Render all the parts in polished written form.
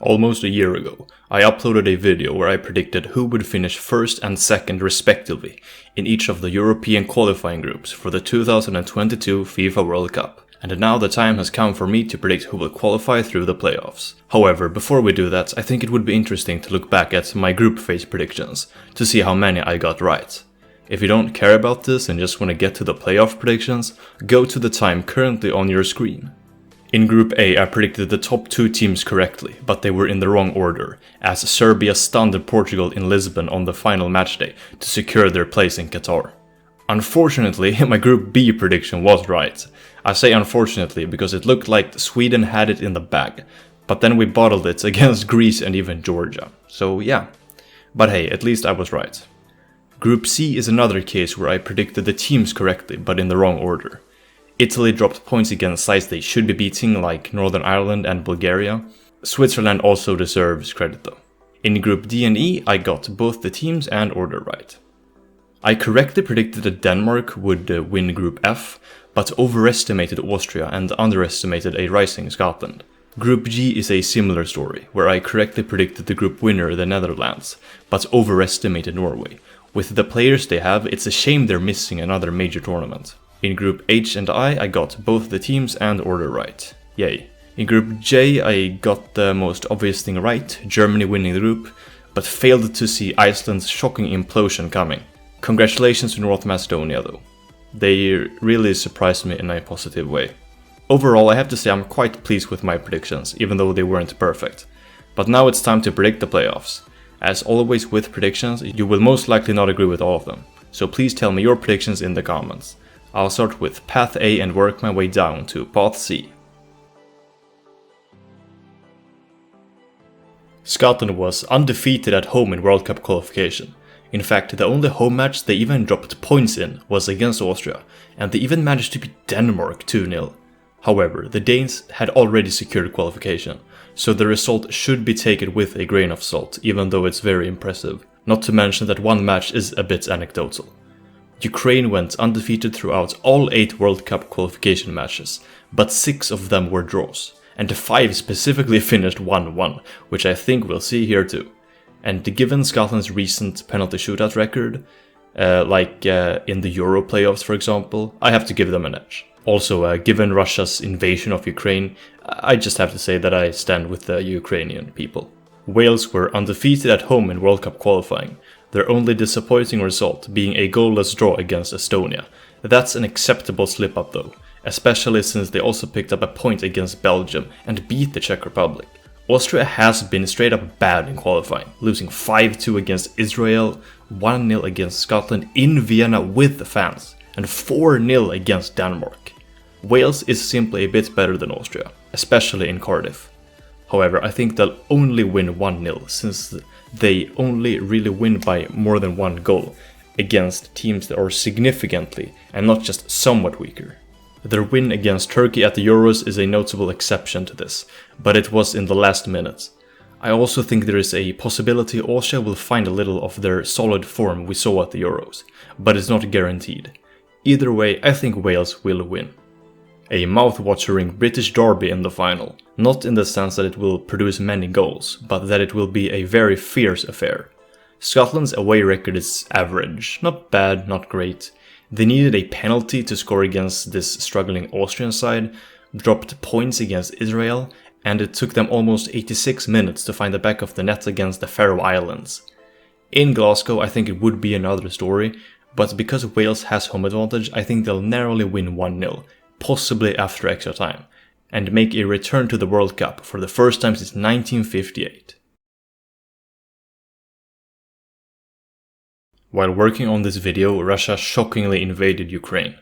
Almost a year ago, I uploaded a video where I predicted who would finish first and second respectively in each of the European qualifying groups for the 2022 FIFA World Cup. And now the time has come for me to predict who will qualify through the playoffs. However, before we do that, I think it would be interesting to look back at my group phase predictions to see how many I got right. If you don't care about this and just want to get to the playoff predictions, go to the time currently on your screen. In Group A, I predicted the top 2 teams correctly, but they were in the wrong order, as Serbia stunned Portugal in Lisbon on the final matchday to secure their place in Qatar. Unfortunately, my Group B prediction was right. I say unfortunately because it looked like Sweden had it in the bag, but then we bottled it against Greece and even Georgia. So yeah, but hey, at least I was right. Group C is another case where I predicted the teams correctly, but in the wrong order. Italy dropped points against sides they should be beating, like Northern Ireland and Bulgaria. Switzerland also deserves credit though. In Group D and E, I got both the teams and order right. I correctly predicted that Denmark would win Group F, but overestimated Austria and underestimated a rising Scotland. Group G is a similar story, where I correctly predicted the group winner, the Netherlands, but overestimated Norway. With the players they have, it's a shame they're missing another major tournament. In Group H and I got both the teams and order right. Yay. In Group J, I got the most obvious thing right, Germany winning the group, but failed to see Iceland's shocking implosion coming. Congratulations to North Macedonia though. They really surprised me in a positive way. Overall, I have to say I'm quite pleased with my predictions, even though they weren't perfect. But now it's time to predict the playoffs. As always with predictions, you will most likely not agree with all of them, so please tell me your predictions in the comments. I'll start with Path A and work my way down to Path C. Scotland was undefeated at home in World Cup qualification. In fact, the only home match they even dropped points in was against Austria, and they even managed to beat Denmark 2-0. However, the Danes had already secured qualification, so the result should be taken with a grain of salt, even though it's very impressive. Not to mention that one match is a bit anecdotal. Ukraine went undefeated throughout all 8 World Cup qualification matches, but 6 of them were draws, and 5 specifically finished 1-1, which I think we'll see here too. And given Scotland's recent penalty shootout record, in the Euro playoffs for example, I have to give them an edge. Also, given Russia's invasion of Ukraine, I just have to say that I stand with the Ukrainian people. Wales were undefeated at home in World Cup qualifying, their only disappointing result being a goalless draw against Estonia. That's an acceptable slip-up though, especially since they also picked up a point against Belgium and beat the Czech Republic. Austria has been straight up bad in qualifying, losing 5-2 against Israel, 1-0 against Scotland in Vienna with the fans, and 4-0 against Denmark. Wales is simply a bit better than Austria, especially in Cardiff. However, I think they'll only win 1-0 since they only really win by more than 1 goal against teams that are significantly and not just somewhat weaker. Their win against Turkey at the Euros is a notable exception to this, but it was in the last minutes. I also think there is a possibility Austria will find a little of their solid form we saw at the Euros, but it's not guaranteed. Either way, I think Wales will win. A mouth-watering British derby in the final, not in the sense that it will produce many goals, but that it will be a very fierce affair. Scotland's away record is average, not bad, not great. They needed a penalty to score against this struggling Austrian side, dropped points against Israel, and it took them almost 86 minutes to find the back of the net against the Faroe Islands. In Glasgow, I think it would be another story, but because Wales has home advantage, I think they'll narrowly win 1-0. Possibly after extra time, and make a return to the World Cup for the first time since 1958. While working on this video, Russia shockingly invaded Ukraine.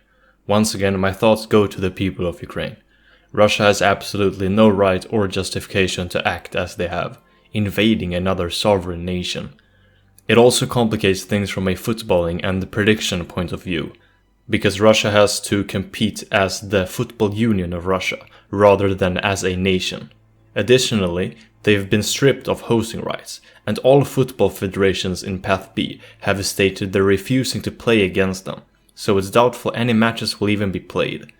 Once again, my thoughts go to the people of Ukraine. Russia has absolutely no right or justification to act as they have, invading another sovereign nation. It also complicates things from a footballing and prediction point of view, because Russia has to compete as the football union of Russia, rather than as a nation. Additionally, they've been stripped of hosting rights, and all football federations in Path B have stated they're refusing to play against them, so it's doubtful any matches will even be played.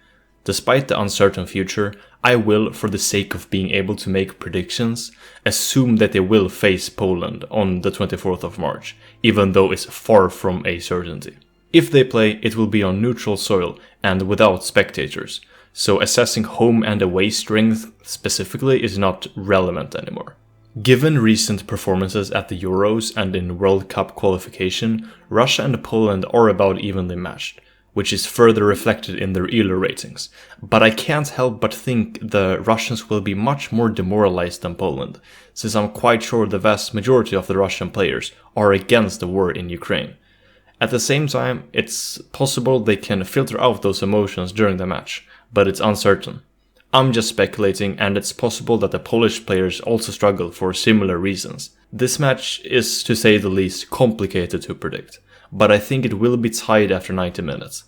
Despite the uncertain future, I will, for the sake of being able to make predictions, assume that they will face Poland on the 24th of March, even though it's far from a certainty. If they play, it will be on neutral soil and without spectators, so assessing home and away strength specifically is not relevant anymore. Given recent performances at the Euros and in World Cup qualification, Russia and Poland are about evenly matched, which is further reflected in their ELO ratings. But I can't help but think the Russians will be much more demoralized than Poland, since I'm quite sure the vast majority of the Russian players are against the war in Ukraine. At the same time, it's possible they can filter out those emotions during the match, but it's uncertain. I'm just speculating, and it's possible that the Polish players also struggle for similar reasons. This match is, to say the least, complicated to predict, but I think it will be tied after 90 minutes.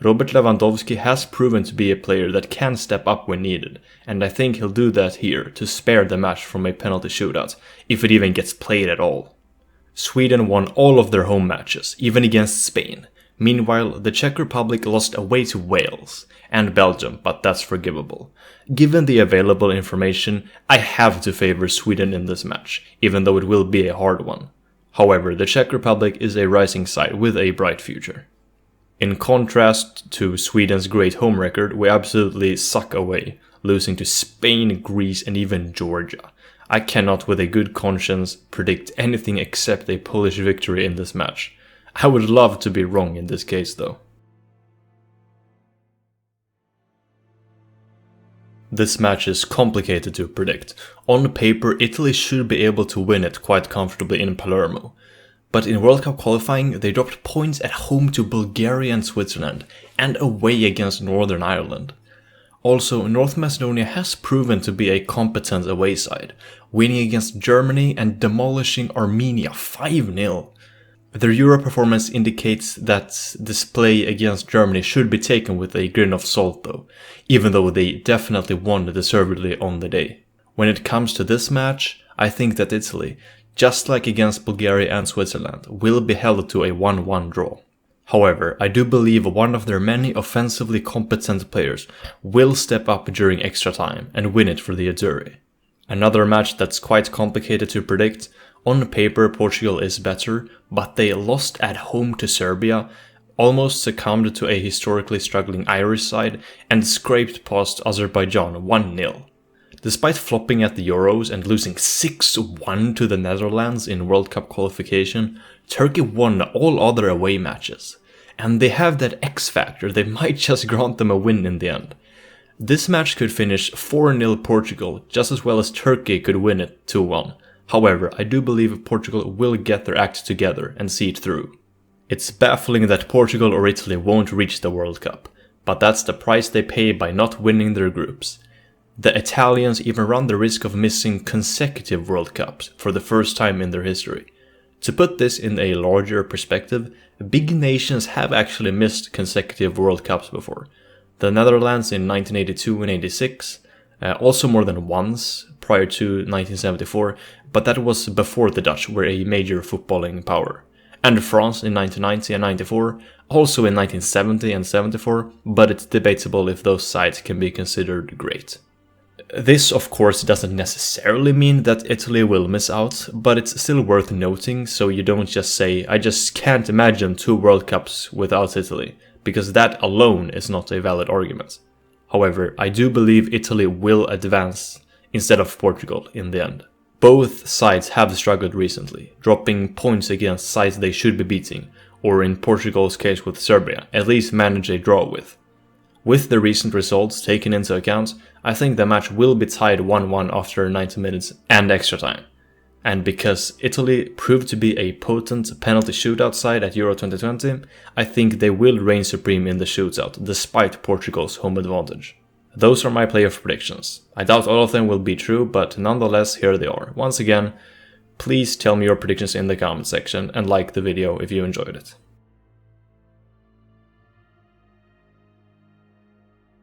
Robert Lewandowski has proven to be a player that can step up when needed, and I think he'll do that here to spare the match from a penalty shootout, if it even gets played at all. Sweden won all of their home matches, even against Spain. Meanwhile, the Czech Republic lost away to Wales and Belgium, but that's forgivable. Given the available information, I have to favor Sweden in this match, even though it will be a hard one. However, the Czech Republic is a rising side with a bright future. In contrast to Sweden's great home record, we absolutely suck away, losing to Spain, Greece, and even Georgia. I cannot with a good conscience predict anything except a Polish victory in this match. I would love to be wrong in this case though. This match is complicated to predict. On paper, Italy should be able to win it quite comfortably in Palermo. But in World Cup qualifying, they dropped points at home to Bulgaria and Switzerland, and away against Northern Ireland. Also, North Macedonia has proven to be a competent away side, winning against Germany and demolishing Armenia 5-0. Their Euro performance indicates that this play against Germany should be taken with a grain of salt though, even though they definitely won deservedly on the day. When it comes to this match, I think that Italy, just like against Bulgaria and Switzerland, will be held to a 1-1 draw. However, I do believe one of their many offensively competent players will step up during extra time and win it for the Azzurri. Another match that's quite complicated to predict. On paper, Portugal is better, but they lost at home to Serbia, almost succumbed to a historically struggling Irish side, and scraped past Azerbaijan 1-0. Despite flopping at the Euros and losing 6-1 to the Netherlands in World Cup qualification, Turkey won all other away matches. And they have that X factor that might just grant them a win in the end. This match could finish 4-0 Portugal, just as well as Turkey could win it 2-1. However, I do believe Portugal will get their act together and see it through. It's baffling that Portugal or Italy won't reach the World Cup, but that's the price they pay by not winning their groups. The Italians even run the risk of missing consecutive World Cups for the first time in their history. To put this in a larger perspective, big nations have actually missed consecutive World Cups before. The Netherlands in 1982 and 86, also more than once prior to 1974, but that was before the Dutch were a major footballing power. And France in 1990 and 94, also in 1970 and 74, but it's debatable if those sides can be considered great. This, of course, doesn't necessarily mean that Italy will miss out, but it's still worth noting so you don't just say, I just can't imagine 2 World Cups without Italy, because that alone is not a valid argument. However, I do believe Italy will advance instead of Portugal in the end. Both sides have struggled recently, dropping points against sides they should be beating, or in Portugal's case with Serbia, at least manage a draw with. With the recent results taken into account, I think the match will be tied 1-1 after 90 minutes and extra time. And because Italy proved to be a potent penalty shootout side at Euro 2020, I think they will reign supreme in the shootout despite Portugal's home advantage. Those are my playoff predictions. I doubt all of them will be true, but nonetheless here they are. Once again, please tell me your predictions in the comment section and like the video if you enjoyed it.